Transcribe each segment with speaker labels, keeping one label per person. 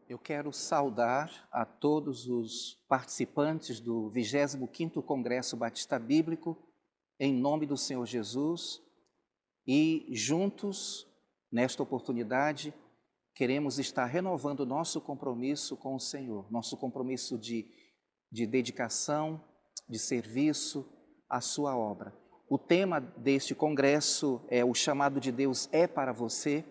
Speaker 1: Eu quero saudar a todos os participantes do 25º Congresso Batista Bíblico, em nome do Senhor Jesus, e juntos, nesta oportunidade, queremos estar renovando nosso compromisso com o Senhor, nosso compromisso de dedicação, de serviço à sua obra. O tema deste congresso é o chamado de Deus é para você,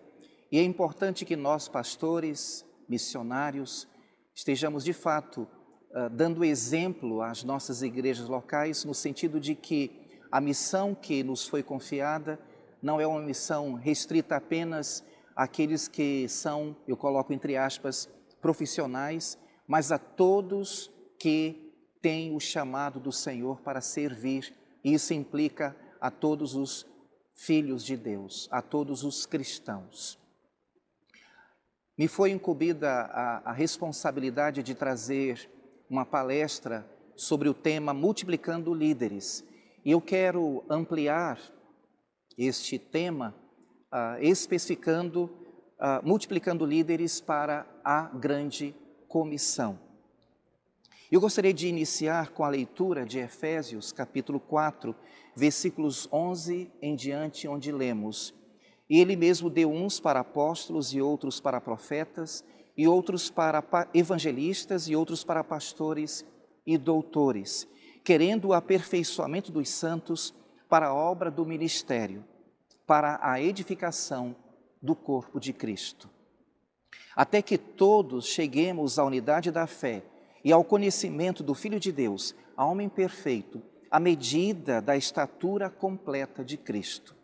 Speaker 1: e é importante que nós, pastores, missionários, estejamos de fato dando exemplo às nossas igrejas locais, no sentido de que a missão que nos foi confiada não é uma missão restrita apenas àqueles que são, eu coloco entre aspas, profissionais, mas a todos que têm o chamado do Senhor para servir. E isso implica a todos os filhos de Deus, a todos os cristãos. Me foi incumbida a responsabilidade de trazer uma palestra sobre o tema Multiplicando Líderes. E eu quero ampliar este tema, especificando, multiplicando líderes para a grande comissão. Eu gostaria de iniciar com a leitura de Efésios, capítulo 4, versículos 11 em diante, onde lemos: E ele mesmo deu uns para apóstolos, e outros para profetas, e outros para evangelistas, e outros para pastores e doutores, querendo o aperfeiçoamento dos santos para a obra do ministério, para a edificação do corpo de Cristo. Até que todos cheguemos à unidade da fé e ao conhecimento do Filho de Deus, a homem perfeito, à medida da estatura completa de Cristo,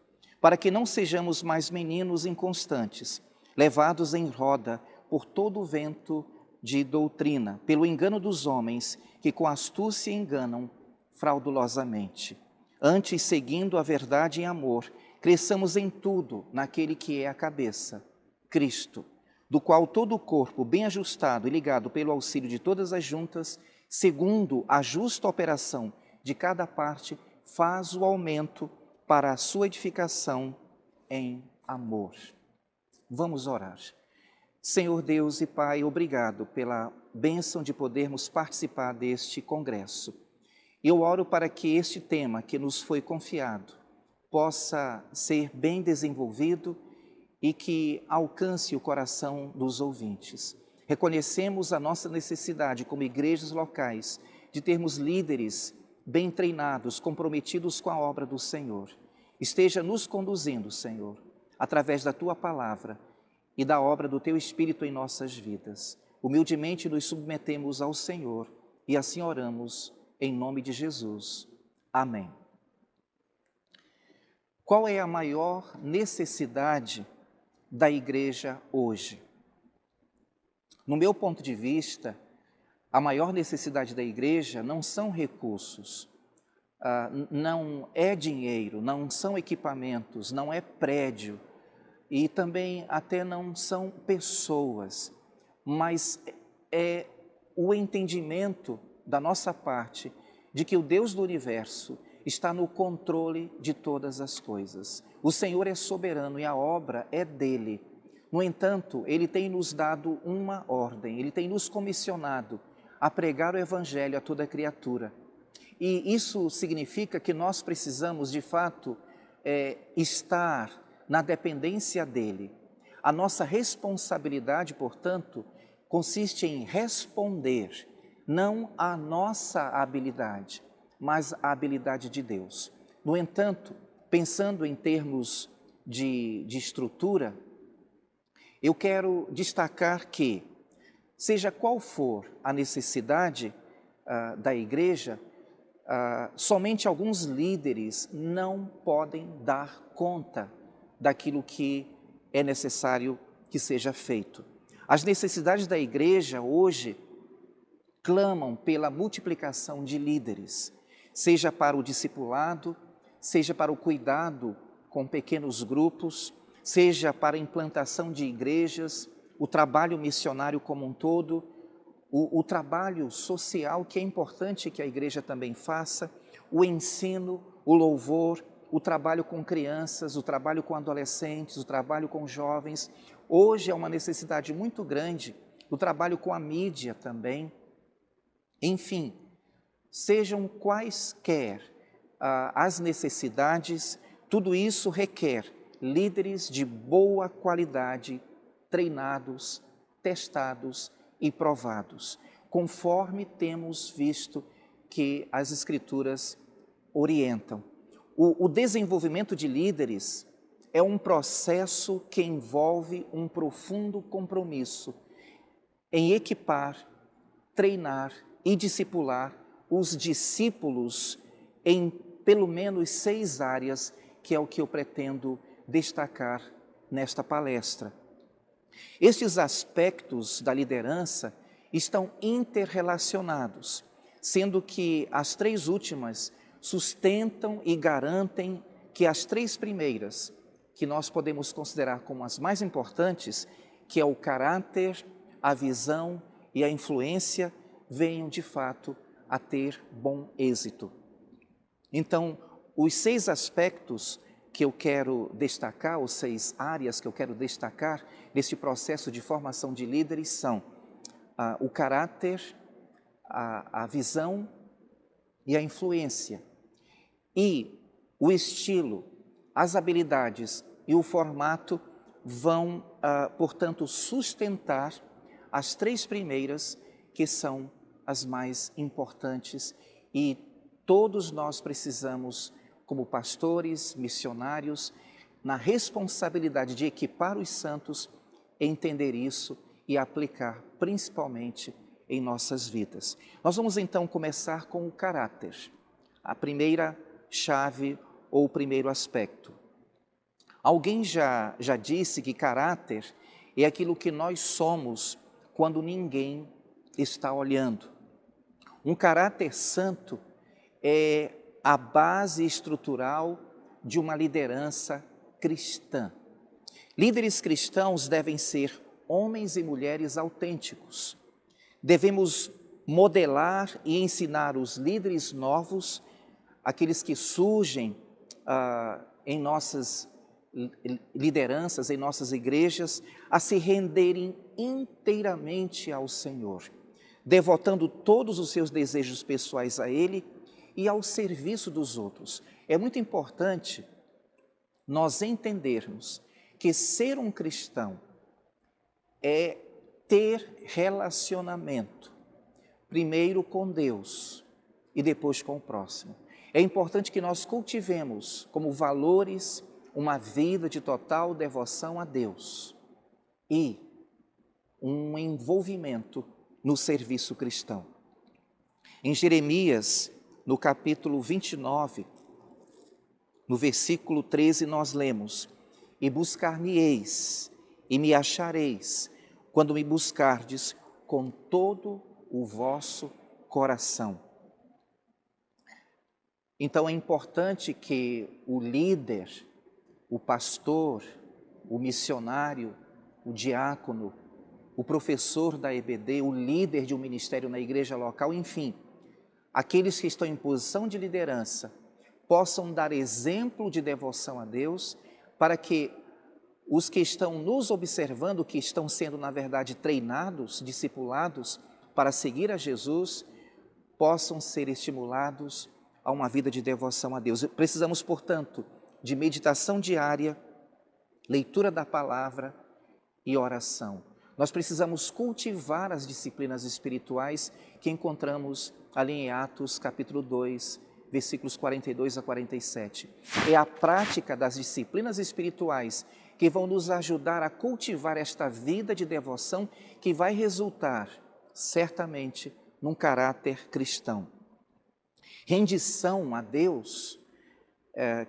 Speaker 1: para que não sejamos mais meninos inconstantes, levados em roda por todo o vento de doutrina, pelo engano dos homens que com astúcia enganam fraudulosamente. Antes, seguindo a verdade em amor, cresçamos em tudo naquele que é a cabeça, Cristo, do qual todo o corpo, bem ajustado e ligado pelo auxílio de todas as juntas, segundo a justa operação de cada parte, faz o aumento para a sua edificação em amor. Vamos orar. Senhor Deus e Pai, obrigado pela bênção de podermos participar deste congresso. Eu oro para que este tema que nos foi confiado possa ser bem desenvolvido e que alcance o coração dos ouvintes. Reconhecemos a nossa necessidade como igrejas locais de termos líderes bem treinados, comprometidos com a obra do Senhor. Esteja nos conduzindo, Senhor, através da Tua palavra e da obra do Teu Espírito em nossas vidas. Humildemente nos submetemos ao Senhor e assim oramos em nome de Jesus. Amém. Qual é a maior necessidade da igreja hoje? No meu ponto de vista, a maior necessidade da igreja não são recursos, não é dinheiro, não são equipamentos, não é prédio e também até não são pessoas, mas é o entendimento da nossa parte de que o Deus do universo está no controle de todas as coisas. O Senhor é soberano e a obra é dele. No entanto, Ele tem nos dado uma ordem, Ele tem nos comissionado a pregar o Evangelho a toda criatura. E isso significa que nós precisamos, de fato, estar na dependência dEle. A nossa responsabilidade, portanto, consiste em responder, não à nossa habilidade, mas a habilidade de Deus. No entanto, pensando em termos de estrutura, eu quero destacar que, seja qual for a necessidade da igreja, somente alguns líderes não podem dar conta daquilo que é necessário que seja feito. As necessidades da igreja hoje clamam pela multiplicação de líderes, seja para o discipulado, seja para o cuidado com pequenos grupos, seja para a implantação de igrejas, o trabalho missionário como um todo, o trabalho social que é importante que a igreja também faça, o ensino, o louvor, o trabalho com crianças, o trabalho com adolescentes, o trabalho com jovens. Hoje é uma necessidade muito grande o trabalho com a mídia também. Enfim, sejam quaisquer as necessidades, tudo isso requer líderes de boa qualidade, treinados, testados e provados, conforme temos visto que as Escrituras orientam. O desenvolvimento de líderes é um processo que envolve um profundo compromisso em equipar, treinar e discipular os discípulos em pelo menos 6 áreas, que é o que eu pretendo destacar nesta palestra. Estes aspectos da liderança estão interrelacionados, sendo que as 3 últimas sustentam e garantem que as 3 primeiras, que nós podemos considerar como as mais importantes, que é o caráter, a visão e a influência, venham de fato a ter bom êxito. Então, os 6 aspectos que eu quero destacar, ou 6 áreas que eu quero destacar neste processo de formação de líderes são o caráter, a visão e a influência. E o estilo, as habilidades e o formato vão, portanto, sustentar as 3 primeiras, que são as mais importantes, e todos nós precisamos, como pastores, missionários, na responsabilidade de equipar os santos, entender isso e aplicar principalmente em nossas vidas. Nós vamos então começar com o caráter, a primeira chave ou o primeiro aspecto. Alguém já disse que caráter é aquilo que nós somos quando ninguém está olhando. Um caráter santo é a base estrutural de uma liderança cristã. Líderes cristãos devem ser homens e mulheres autênticos. Devemos modelar e ensinar os líderes novos, aqueles que surgem em nossas lideranças, em nossas igrejas, a se renderem inteiramente ao Senhor, devotando todos os seus desejos pessoais a Ele e ao serviço dos outros. É muito importante nós entendermos que ser um cristão é ter relacionamento, primeiro com Deus e depois com o próximo. É importante que nós cultivemos como valores uma vida de total devoção a Deus e um envolvimento no serviço cristão. Em Jeremias, no capítulo 29, no versículo 13, nós lemos: "E buscar-me-eis, e me achareis, quando me buscardes com todo o vosso coração." Então é importante que o líder, o pastor, o missionário, o diácono, o professor da EBD, o líder de um ministério na igreja local, enfim, aqueles que estão em posição de liderança, possam dar exemplo de devoção a Deus, para que os que estão nos observando, que estão sendo, na verdade, treinados, discipulados para seguir a Jesus, possam ser estimulados a uma vida de devoção a Deus. Precisamos, portanto, de meditação diária, leitura da palavra e oração. Nós precisamos cultivar as disciplinas espirituais que encontramos ali em Atos capítulo 2, versículos 42 a 47. É a prática das disciplinas espirituais que vão nos ajudar a cultivar esta vida de devoção que vai resultar, certamente, num caráter cristão. Rendição a Deus,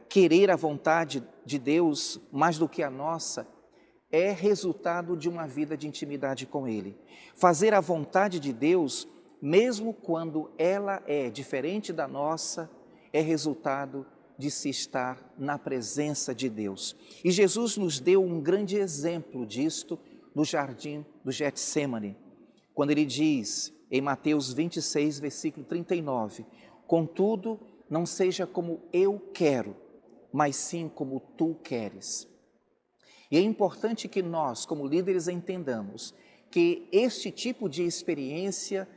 Speaker 1: querer a vontade de Deus mais do que a nossa, é resultado de uma vida de intimidade com Ele. Fazer a vontade de Deus, mesmo quando ela é diferente da nossa, é resultado de se estar na presença de Deus. E Jesus nos deu um grande exemplo disto no jardim do Getsêmani, quando Ele diz, em Mateus 26, versículo 39, "Contudo, não seja como eu quero, mas sim como tu queres." E é importante que nós, como líderes, entendamos que este tipo de experiência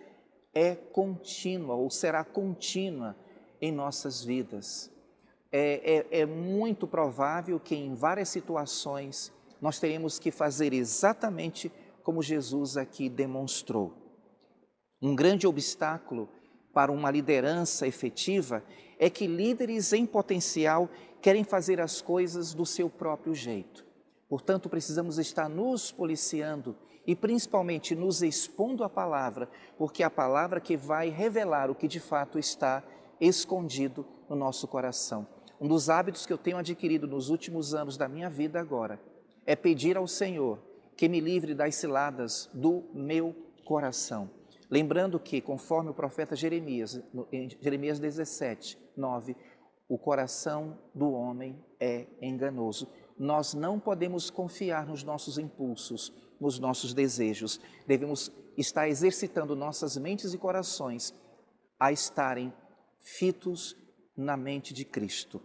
Speaker 1: é contínua ou será contínua em nossas vidas. É muito provável que em várias situações nós teremos que fazer exatamente como Jesus aqui demonstrou. Um grande obstáculo para uma liderança efetiva é que líderes em potencial querem fazer as coisas do seu próprio jeito. Portanto, precisamos estar nos policiando e principalmente nos expondo à palavra, porque é a palavra que vai revelar o que de fato está escondido no nosso coração. Um dos hábitos que eu tenho adquirido nos últimos anos da minha vida agora é pedir ao Senhor que me livre das ciladas do meu coração. Lembrando que, conforme o profeta Jeremias, em Jeremias 17, 9, o coração do homem é enganoso. Nós não podemos confiar nos nossos impulsos, nos nossos desejos. Devemos estar exercitando nossas mentes e corações a estarem fitos na mente de Cristo.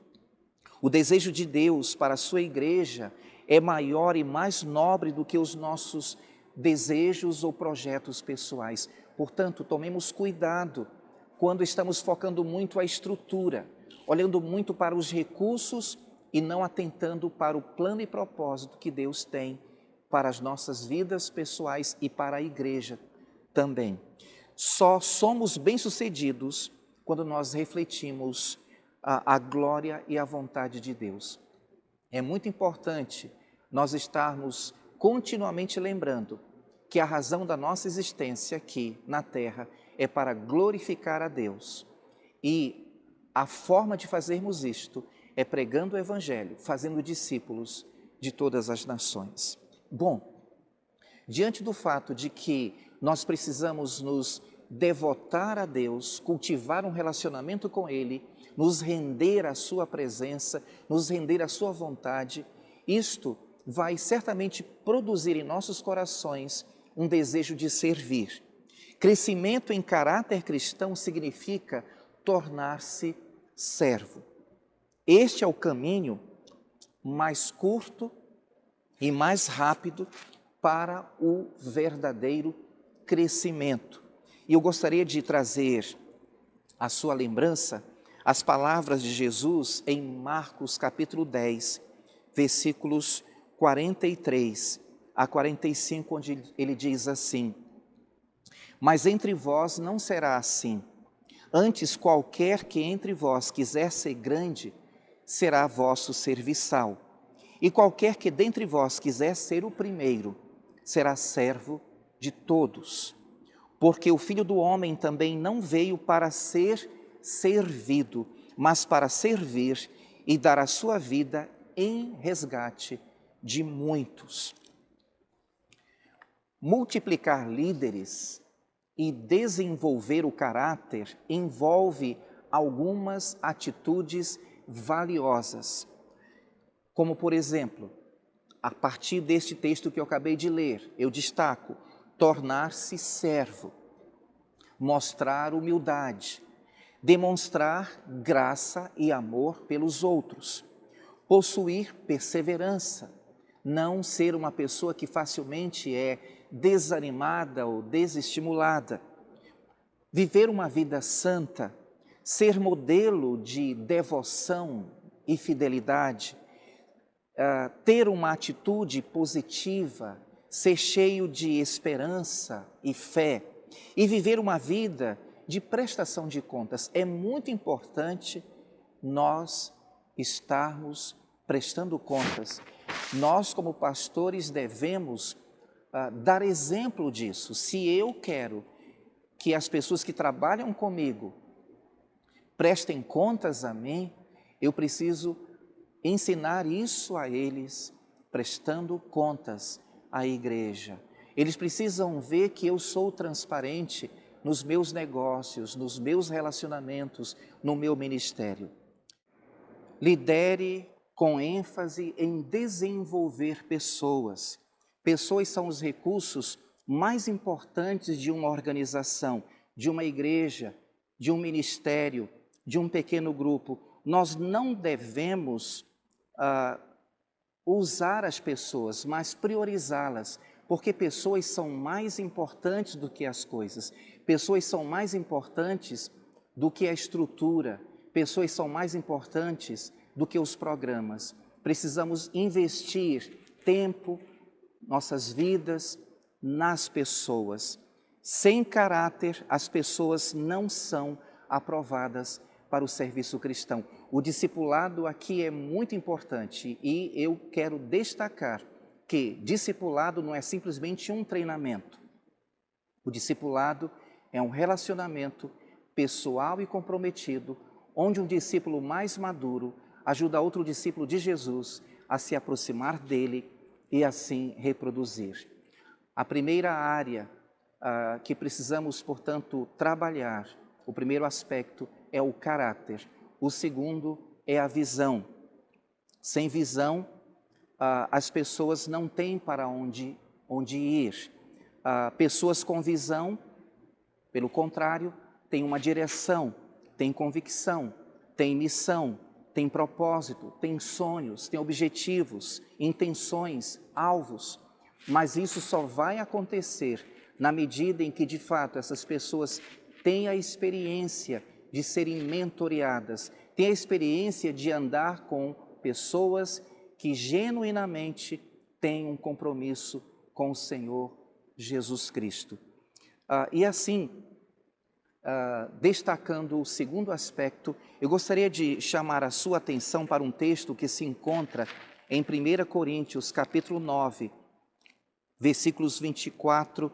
Speaker 1: O desejo de Deus para a sua igreja é maior e mais nobre do que os nossos desejos ou projetos pessoais. Portanto, tomemos cuidado quando estamos focando muito a estrutura, olhando muito para os recursos e não atentando para o plano e propósito que Deus tem para as nossas vidas pessoais e para a igreja também. Só somos bem-sucedidos quando nós refletimos a glória e a vontade de Deus. É muito importante nós estarmos continuamente lembrando que a razão da nossa existência aqui na terra é para glorificar a Deus. E a forma de fazermos isto é pregando o Evangelho, fazendo discípulos de todas as nações. Bom, diante do fato de que nós precisamos nos devotar a Deus, cultivar um relacionamento com Ele, nos render à sua presença, nos render à sua vontade, isto vai certamente produzir em nossos corações um desejo de servir. Crescimento em caráter cristão significa tornar-se servo. Este é o caminho mais curto e mais rápido para o verdadeiro crescimento. E eu gostaria de trazer à sua lembrança as palavras de Jesus em Marcos capítulo 10, versículos 43 a 45, onde ele diz assim: mas entre vós não será assim. Antes, qualquer que entre vós quiser ser grande, será vosso serviçal. E qualquer que dentre vós quiser ser o primeiro, será servo de todos. Porque o Filho do Homem também não veio para ser servido, mas para servir e dar a sua vida em resgate de muitos. Multiplicar líderes e desenvolver o caráter envolve algumas atitudes valiosas, como por exemplo, a partir deste texto que eu acabei de ler, eu destaco: tornar-se servo, mostrar humildade, demonstrar graça e amor pelos outros, possuir perseverança, não ser uma pessoa que facilmente é desanimada ou desestimulada, viver uma vida santa, ser modelo de devoção e fidelidade, ter uma atitude positiva, ser cheio de esperança e fé e viver uma vida de prestação de contas. É muito importante nós estarmos prestando contas. Nós, como pastores, devemos dar exemplo disso. Se eu quero que as pessoas que trabalham comigo prestem contas a mim, eu preciso ensinar isso a eles, prestando contas à igreja. Eles precisam ver que eu sou transparente nos meus negócios, nos meus relacionamentos, no meu ministério. Lidere com ênfase em desenvolver pessoas. Pessoas são os recursos mais importantes de uma organização, de uma igreja, de um ministério, de um pequeno grupo. Nós não devemos usar as pessoas, mas priorizá-las, porque pessoas são mais importantes do que as coisas, pessoas são mais importantes do que a estrutura, pessoas são mais importantes do que os programas. Precisamos investir tempo, nossas vidas, nas pessoas. Sem caráter, as pessoas não são aprovadas para o serviço cristão. O discipulado aqui é muito importante e eu quero destacar que discipulado não é simplesmente um treinamento. O discipulado é um relacionamento pessoal e comprometido, onde um discípulo mais maduro ajuda outro discípulo de Jesus a se aproximar dele e assim reproduzir. A primeira área que precisamos, portanto, trabalhar, o primeiro aspecto é o caráter, o segundo é a visão. Sem visão, as pessoas não têm para onde ir. Pessoas com visão, pelo contrário, têm uma direção, têm convicção, têm missão, têm propósito, têm sonhos, têm objetivos, intenções, alvos. Mas isso só vai acontecer na medida em que, de fato, essas pessoas têm a experiência de serem mentoreadas, têm a experiência de andar com pessoas que genuinamente têm um compromisso com o Senhor Jesus Cristo. E assim, destacando o segundo aspecto, eu gostaria de chamar a sua atenção para um texto que se encontra em 1 Coríntios, capítulo 9, versículos 24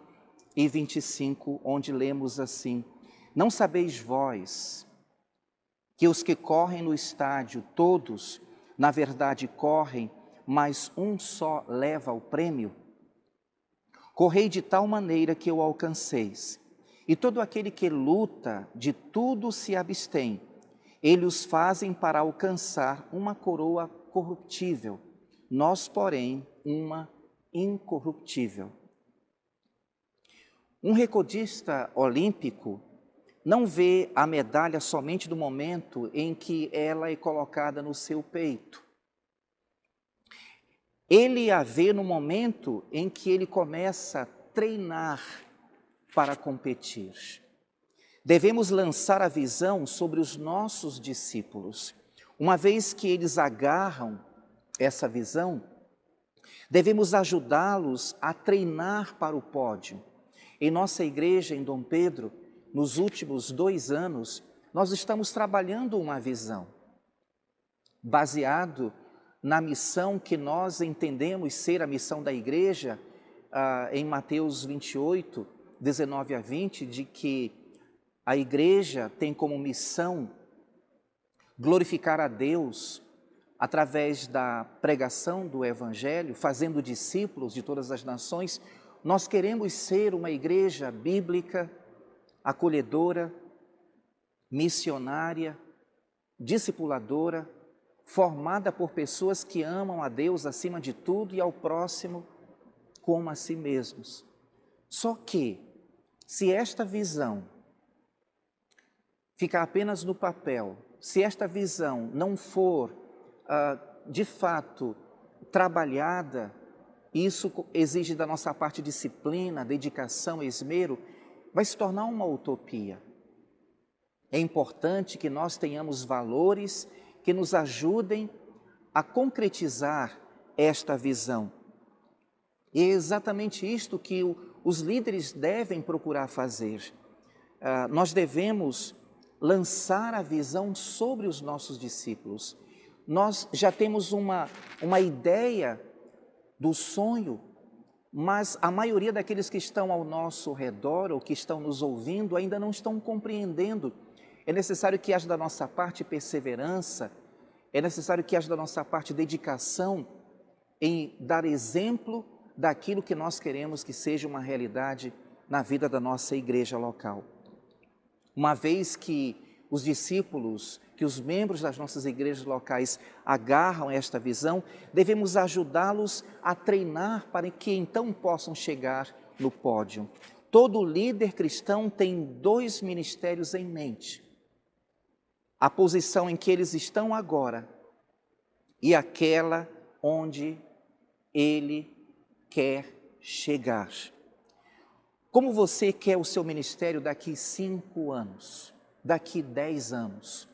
Speaker 1: e 25, onde lemos assim: Não sabeis vós que os que correm no estádio, todos, na verdade, correm, mas um só leva o prêmio? Correi de tal maneira que o alcanceis. E todo aquele que luta, de tudo se abstém. Eles os fazem para alcançar uma coroa corruptível, nós, porém, uma incorruptível. Um recordista olímpico não vê a medalha somente no momento em que ela é colocada no seu peito. Ele a vê no momento em que ele começa a treinar para competir. Devemos lançar a visão sobre os nossos discípulos. Uma vez que eles agarram essa visão, devemos ajudá-los a treinar para o pódio. Em nossa igreja, em Dom Pedro, nos últimos 2 anos, nós estamos trabalhando uma visão, baseado na missão que nós entendemos ser a missão da igreja, em Mateus 28, 19 a 20, de que a igreja tem como missão glorificar a Deus através da pregação do Evangelho, fazendo discípulos de todas as nações. Nós queremos ser uma igreja bíblica, acolhedora, missionária, discipuladora, formada por pessoas que amam a Deus acima de tudo e ao próximo como a si mesmos. Só que, se esta visão ficar apenas no papel, se esta visão não for, de fato, trabalhada, isso exige da nossa parte disciplina, dedicação, esmero, vai se tornar uma utopia. É importante que nós tenhamos valores que nos ajudem a concretizar esta visão. E é exatamente isto que os líderes devem procurar fazer. Nós devemos lançar a visão sobre os nossos discípulos. Nós já temos uma ideia do sonho, mas a maioria daqueles que estão ao nosso redor ou que estão nos ouvindo ainda não estão compreendendo. É necessário que haja da nossa parte perseverança, é necessário que haja da nossa parte dedicação em dar exemplo daquilo que nós queremos que seja uma realidade na vida da nossa igreja local. Uma vez que os discípulos, que os membros das nossas igrejas locais agarram esta visão, devemos ajudá-los a treinar para que então possam chegar no pódio. Todo líder cristão tem 2 ministérios em mente: a posição em que eles estão agora e aquela onde ele quer chegar. Como você quer o seu ministério daqui 5 anos, daqui 10 anos?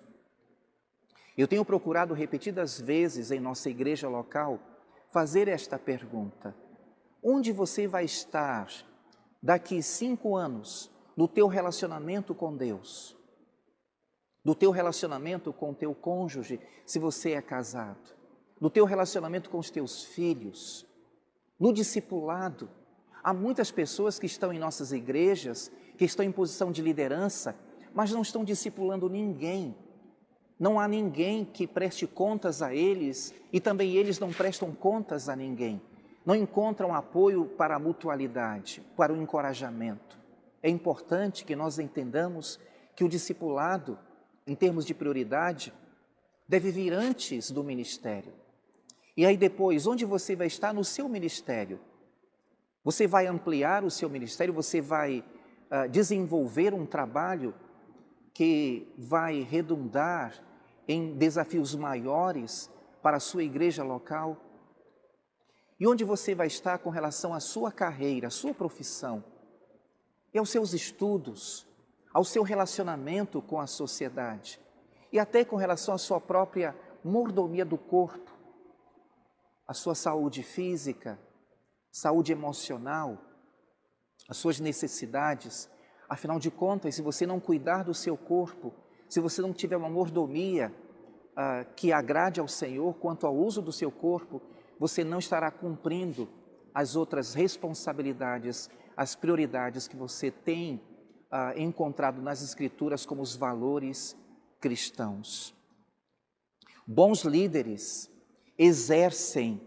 Speaker 1: Eu tenho procurado repetidas vezes em nossa igreja local fazer esta pergunta: onde você vai estar daqui 5 anos no teu relacionamento com Deus? No teu relacionamento com o teu cônjuge, se você é casado, no teu relacionamento com os teus filhos, no discipulado. Há muitas pessoas que estão em nossas igrejas, que estão em posição de liderança, mas não estão discipulando ninguém. Não há ninguém que preste contas a eles e também eles não prestam contas a ninguém. Não encontram apoio para a mutualidade, para o encorajamento. É importante que nós entendamos que o discipulado, em termos de prioridade, deve vir antes do ministério. E aí depois, onde você vai estar no seu ministério? Você vai ampliar o seu ministério, você vai desenvolver um trabalho que vai redundar em desafios maiores para a sua igreja local? E onde você vai estar com relação à sua carreira, à sua profissão, e aos seus estudos, ao seu relacionamento com a sociedade, e até com relação à sua própria mordomia do corpo, a sua saúde física, saúde emocional, as suas necessidades. Afinal de contas, se você não cuidar do seu corpo, se você não tiver uma mordomia que agrade ao Senhor quanto ao uso do seu corpo, você não estará cumprindo as outras responsabilidades, as prioridades que você tem encontrado nas Escrituras como os valores cristãos. Bons líderes exercem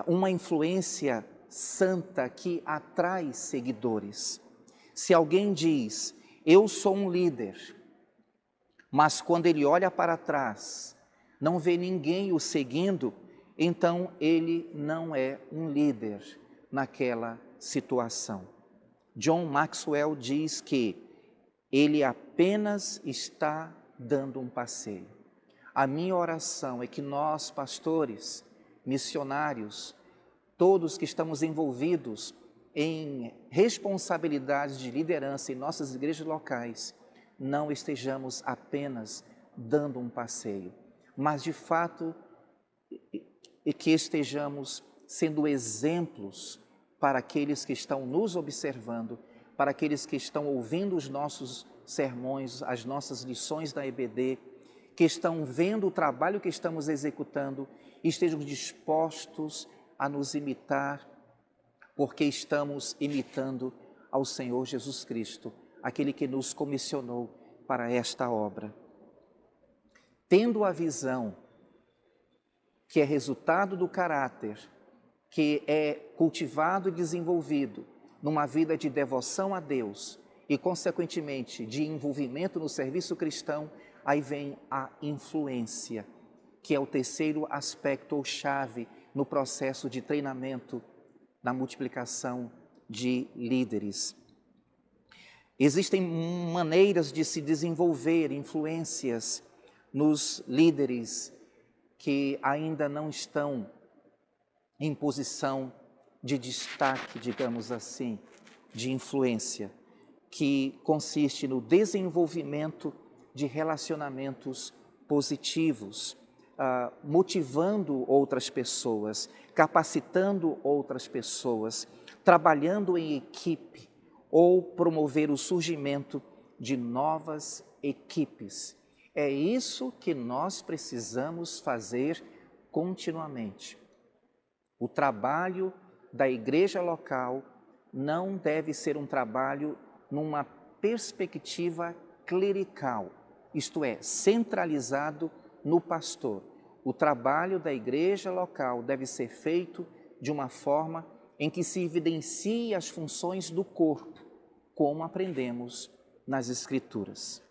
Speaker 1: uma influência santa que atrai seguidores. Se alguém diz, eu sou um líder, mas quando ele olha para trás, não vê ninguém o seguindo, então ele não é um líder naquela situação. John Maxwell diz que ele apenas está dando um passeio. A minha oração é que nós, pastores, missionários, todos que estamos envolvidos em responsabilidades de liderança em nossas igrejas locais, não estejamos apenas dando um passeio, mas de fato que estejamos sendo exemplos para aqueles que estão nos observando, para aqueles que estão ouvindo os nossos sermões, as nossas lições da EBD, que estão vendo o trabalho que estamos executando e estejam dispostos a nos imitar, porque estamos imitando ao Senhor Jesus Cristo, aquele que nos comissionou para esta obra. Tendo a visão que é resultado do caráter, que é cultivado e desenvolvido numa vida de devoção a Deus e, consequentemente, de envolvimento no serviço cristão, aí vem a influência, que é o terceiro aspecto ou chave no processo de treinamento na multiplicação de líderes. Existem maneiras de se desenvolver influências nos líderes que ainda não estão em posição de destaque, digamos assim, de influência, que consiste no desenvolvimento de relacionamentos positivos, motivando outras pessoas, capacitando outras pessoas, trabalhando em equipe ou promover o surgimento de novas equipes. É isso que nós precisamos fazer continuamente. O trabalho da igreja local não deve ser um trabalho numa perspectiva clerical, isto é, centralizado no pastor. O trabalho da igreja local deve ser feito de uma forma em que se evidencie as funções do corpo, como aprendemos nas Escrituras.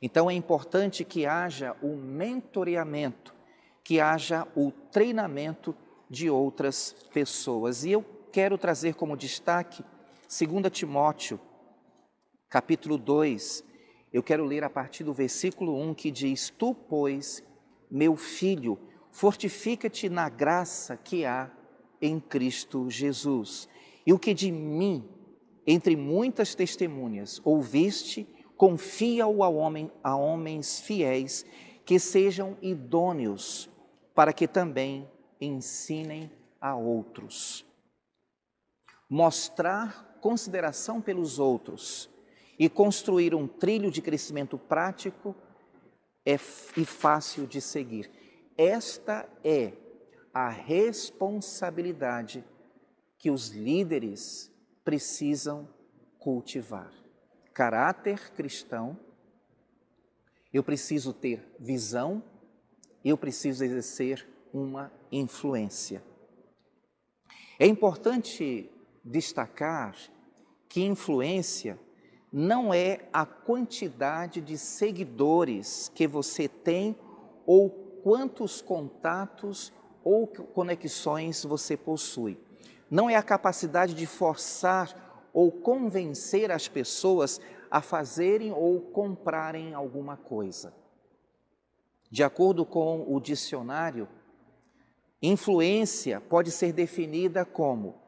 Speaker 1: Então é importante que haja o mentoreamento, que haja o treinamento de outras pessoas. E eu quero trazer como destaque 2 Timóteo, capítulo 2, eu quero ler a partir do versículo 1, que diz: Tu, pois, meu filho, fortifica-te na graça que há em Cristo Jesus. E o que de mim, entre muitas testemunhas, ouviste, confia-o a homens fiéis, que sejam idôneos, para que também ensinem a outros. Mostrar consideração pelos outros e construir um trilho de crescimento prático e fácil de seguir. Esta é a responsabilidade que os líderes precisam cultivar. Caráter cristão, eu preciso ter visão, eu preciso exercer uma influência. É importante destacar que influência não é a quantidade de seguidores que você tem ou quantos contatos ou conexões você possui. Não é a capacidade de forçar ou convencer as pessoas a fazerem ou comprarem alguma coisa. De acordo com o dicionário, influência pode ser definida como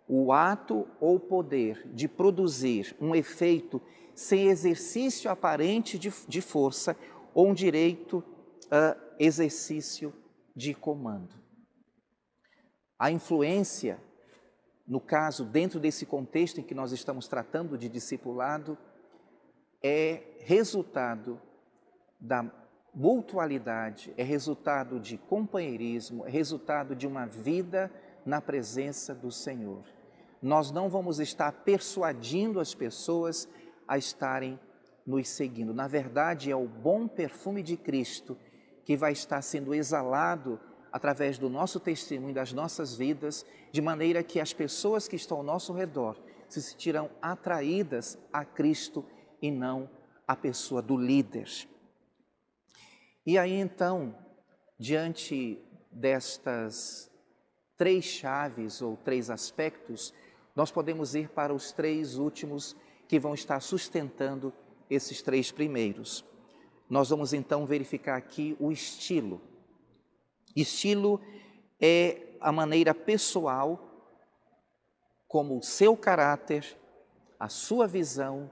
Speaker 1: o ato ou poder de produzir um efeito sem exercício aparente de força ou um direito a exercício de comando. A influência, no caso, dentro desse contexto em que nós estamos tratando de discipulado, é resultado da mutualidade, é resultado de companheirismo, é resultado de uma vida na presença do Senhor. Nós não vamos estar persuadindo as pessoas a estarem nos seguindo. Na verdade, é o bom perfume de Cristo que vai estar sendo exalado através do nosso testemunho, das nossas vidas, de maneira que as pessoas que estão ao nosso redor se sentirão atraídas a Cristo e não a pessoa do líder. E aí então, diante destas 3 chaves ou 3 aspectos, nós podemos ir para os 3 últimos que vão estar sustentando esses 3 primeiros. Nós vamos então verificar aqui o estilo. Estilo é a maneira pessoal como o seu caráter, a sua visão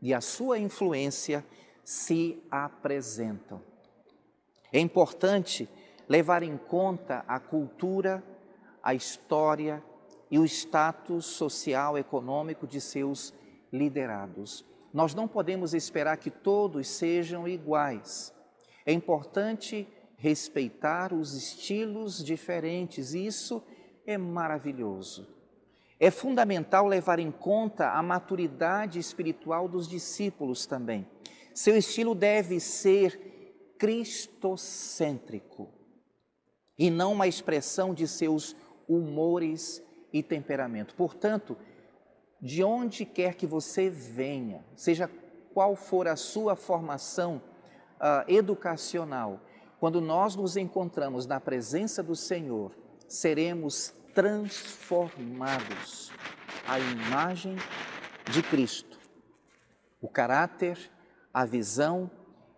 Speaker 1: e a sua influência se apresentam. É importante levar em conta a cultura, a história e o status social e econômico de seus liderados. Nós não podemos esperar que todos sejam iguais. É importante respeitar os estilos diferentes, e isso é maravilhoso. É fundamental levar em conta a maturidade espiritual dos discípulos também. Seu estilo deve ser cristocêntrico e não uma expressão de seus humores e temperamento. Portanto, de onde quer que você venha, seja qual for a sua formação educacional, quando nós nos encontramos na presença do Senhor, seremos transformados à imagem de Cristo. O caráter, a visão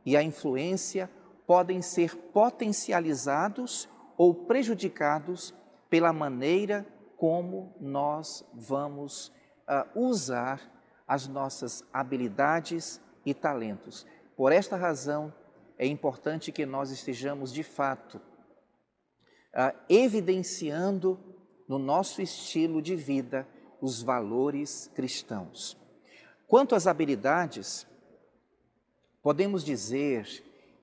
Speaker 1: e a influência podem ser potencializados ou prejudicados pela maneira como nós vamos usar as nossas habilidades e talentos. Por esta razão, é importante que nós estejamos, de fato, evidenciando no nosso estilo de vida os valores cristãos. Quanto às habilidades, podemos dizer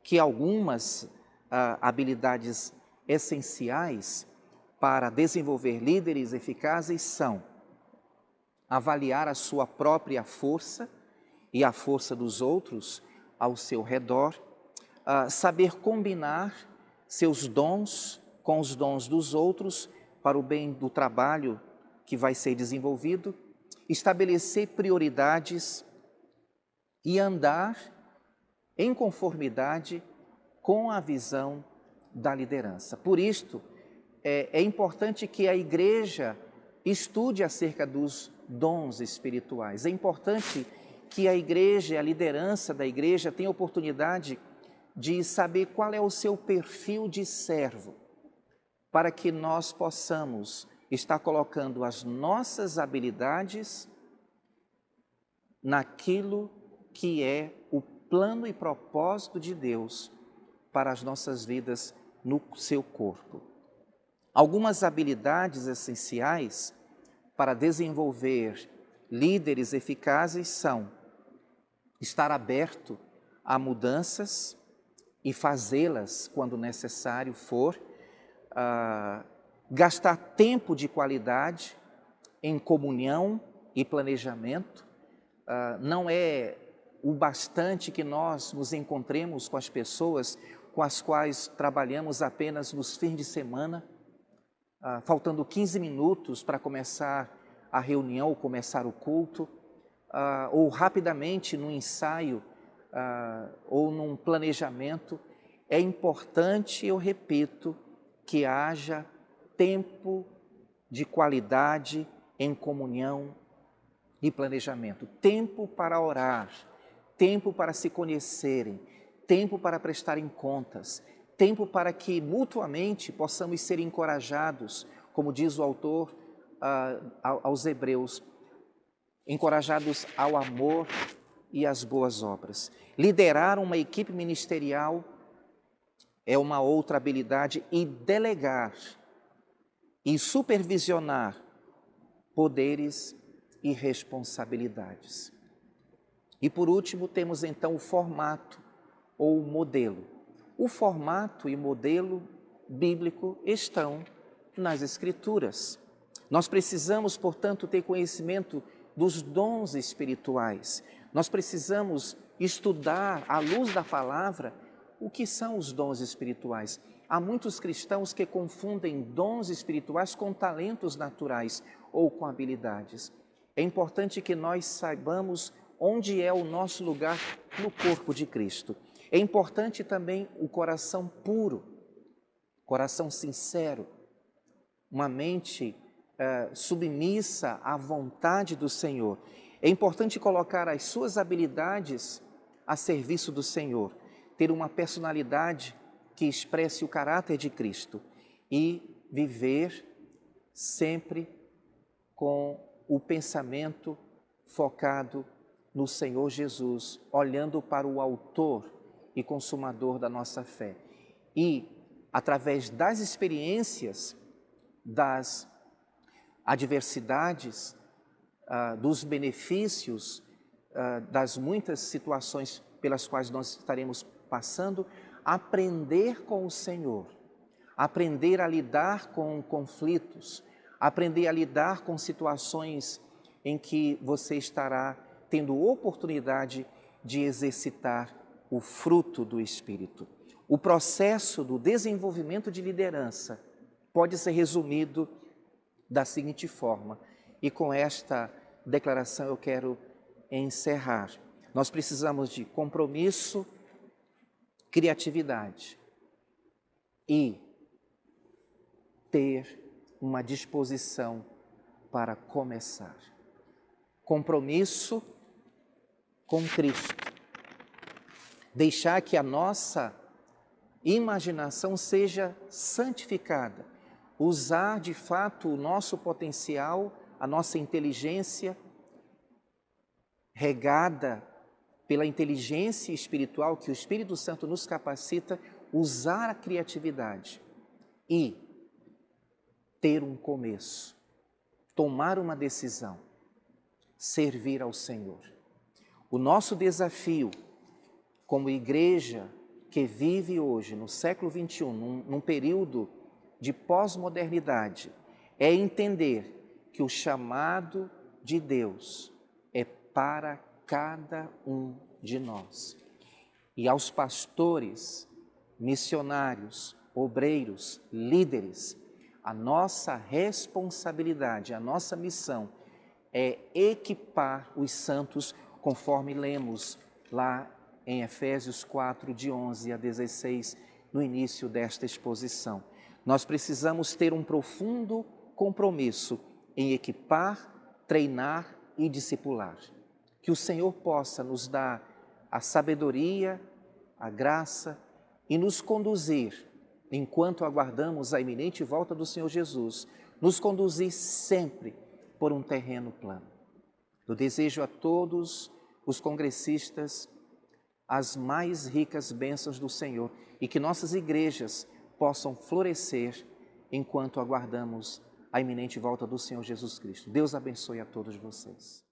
Speaker 1: que algumas habilidades essenciais para desenvolver líderes eficazes são avaliar a sua própria força e a força dos outros ao seu redor, saber combinar seus dons com os dons dos outros para o bem do trabalho que vai ser desenvolvido, estabelecer prioridades e andar em conformidade com a visão da liderança. Por isto, é importante que a igreja estude acerca dos dons espirituais. É importante que a igreja, a liderança da igreja, tenha oportunidade de saber qual é o seu perfil de servo. para que nós possamos estar colocando as nossas habilidades naquilo que é o plano e propósito de Deus para as nossas vidas no seu corpo. Algumas habilidades essenciais para desenvolver líderes eficazes são estar aberto a mudanças e fazê-las quando necessário for, gastar tempo de qualidade em comunhão e planejamento. Não é o bastante que nós nos encontremos com as pessoas com as quais trabalhamos apenas nos fins de semana, faltando 15 minutos para começar a reunião ou começar o culto, ou rapidamente no ensaio ou num planejamento. É importante, eu repito, que haja tempo de qualidade em comunhão e planejamento. Tempo para orar, tempo para se conhecerem, tempo para prestarem contas, tempo para que mutuamente possamos ser encorajados, como diz o autor aos Hebreus, encorajados ao amor e às boas obras. Liderar uma equipe ministerial é uma outra habilidade, e delegar e supervisionar poderes e responsabilidades. E por último, temos então o formato ou o modelo. O formato e modelo bíblico estão nas Escrituras. Nós precisamos, portanto, ter conhecimento dos dons espirituais. Nós precisamos estudar, à luz da palavra, o que são os dons espirituais. Há muitos cristãos que confundem dons espirituais com talentos naturais ou com habilidades. É importante que nós saibamos onde é o nosso lugar no corpo de Cristo. É importante também o coração puro, coração sincero, uma mente submissa à vontade do Senhor. É importante colocar as suas habilidades a serviço do Senhor, ter uma personalidade que expresse o caráter de Cristo e viver sempre com o pensamento focado no Senhor Jesus, olhando para o autor e consumador da nossa fé. E, através das experiências, das adversidades, dos benefícios, das muitas situações pelas quais nós estaremos passando, aprender com o Senhor, aprender a lidar com conflitos, aprender a lidar com situações em que você estará tendo oportunidade de exercitar o fruto do Espírito. O processo do desenvolvimento de liderança pode ser resumido da seguinte forma, e com esta declaração eu quero encerrar. Nós precisamos de compromisso, criatividade e ter uma disposição para começar. Compromisso com Cristo. Deixar que a nossa imaginação seja santificada. Usar de fato o nosso potencial, a nossa inteligência, regada pela inteligência espiritual que o Espírito Santo nos capacita, usar a criatividade e ter um começo, tomar uma decisão, servir ao Senhor. O nosso desafio como igreja que vive hoje, no século XXI, num período de pós-modernidade, é entender que o chamado de Deus é para cada um de nós. E aos pastores, missionários, obreiros, líderes, a nossa responsabilidade, a nossa missão é equipar os santos, conforme lemos lá em Efésios 4, de 11 a 16, no início desta exposição. Nós precisamos ter um profundo compromisso em equipar, treinar e discipular. Que o Senhor possa nos dar a sabedoria, a graça e nos conduzir enquanto aguardamos a iminente volta do Senhor Jesus, nos conduzir sempre por um terreno plano. Eu desejo a todos os congressistas as mais ricas bênçãos do Senhor e que nossas igrejas possam florescer enquanto aguardamos a iminente volta do Senhor Jesus Cristo. Deus abençoe a todos vocês.